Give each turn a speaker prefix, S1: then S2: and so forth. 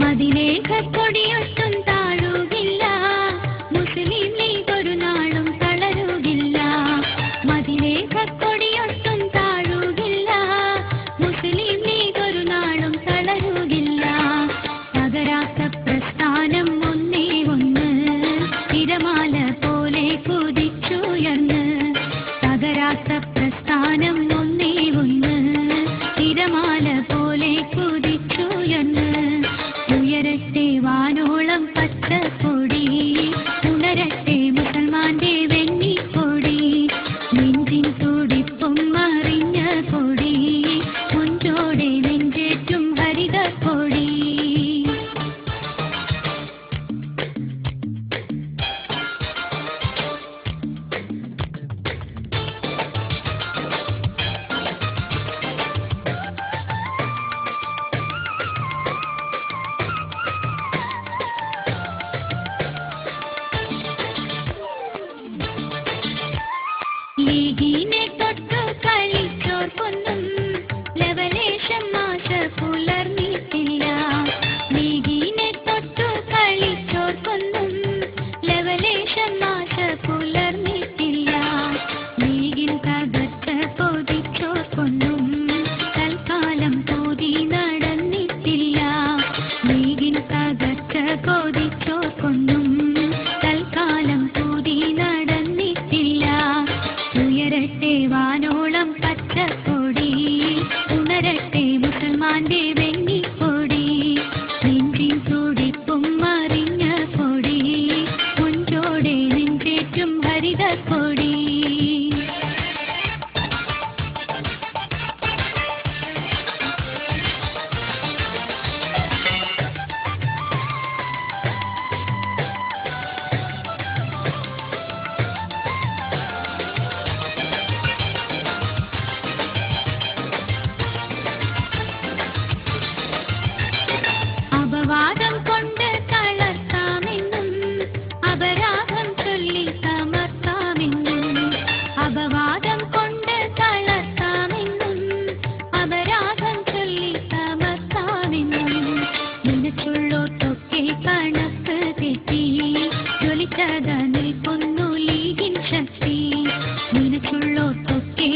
S1: മതിലേഖക്കൊടിയൊട്ടും താഴുകില്ല, മുസ്ലിം league ഒരു നാളും തളരുകില്ല. മതിലേഖക്കൊടിയൊട്ടും താഴുകില്ല, മുസ്ലിം league ഒരു നാളും തളരുകില്ല. തകരാത്ത പ്രസ്ഥാനം ഒന്നേ ഒന്ന്, തിരമാല പോലെ കുതിച്ചുയർന്ന്. തകരാത്ത പ്രസ്ഥാനം ഒന്നേ ഒന്ന്, തിരമാല പോലെ കുതിച്ചുയർന്ന്. ഉയരട്ടെ വാനോളം പച്ചക്കൊടി, ഉണരട്ടെ മുസൽമാന്റെ വെണ്ണിക്കൊടി. നെഞ്ചിൻ തുടിപ്പും മറിഞ്ഞ കൊടി, മുഞ്ചോടെ നെഞ്ചേറ്റും ഹരിതക്കൊടി. ലീഗിനെ തൊട്ടു കളിച്ചോർക്കൊന്നും ലവലേശം ആശ പുലർന്നിട്ടില്ല. ലീഗിനെ തൊട്ടു കളിച്ചോർക്കൊന്നും ലവലേശം ആശ പുലർന്നിട്ടില്ല. ലീഗിൻ തകർച്ച കൊതിച്ചോർക്കൊന്നും തൽക്കാലം പൂതി നടന്നിട്ടില്ല. ലീഗിൻ തകർച്ച കൊതിച്ചോർക്കൊന്നും തൽക്കാലം പൂതി നടന്നിട്ടില്ല. ഉയരട്ടെ വാനോളം പച്ചക്കൊടി, ഉണരട്ടെ മുസൽമാന്റെ വെണ്ണിക്കൊടി. നെഞ്ചിൻ തുടിപ്പും മറിഞ്ഞ കൊടി, മുഞ്ചോടെ നെഞ്ചേറ്റും ഹരിതക്കൊടി. അപവാദം കൊണ്ട് തളർത്താമെന്നും അപരാധം ചൊല്ലി സമർത്താമെന്നും. അപവാദം കൊണ്ട് തളർത്താമെന്നും അപരാധം ചൊല്ലി സമർത്താമെന്നും. നിനച്ചുള്ളോട്ടൊക്കെ കണക്ക് തെറ്റി, ജ്വലിച്ചത നിൽക്കുന്നു ലീഗിൻ ശക്തി. നിനച്ചുള്ളോട്ടൊക്കെ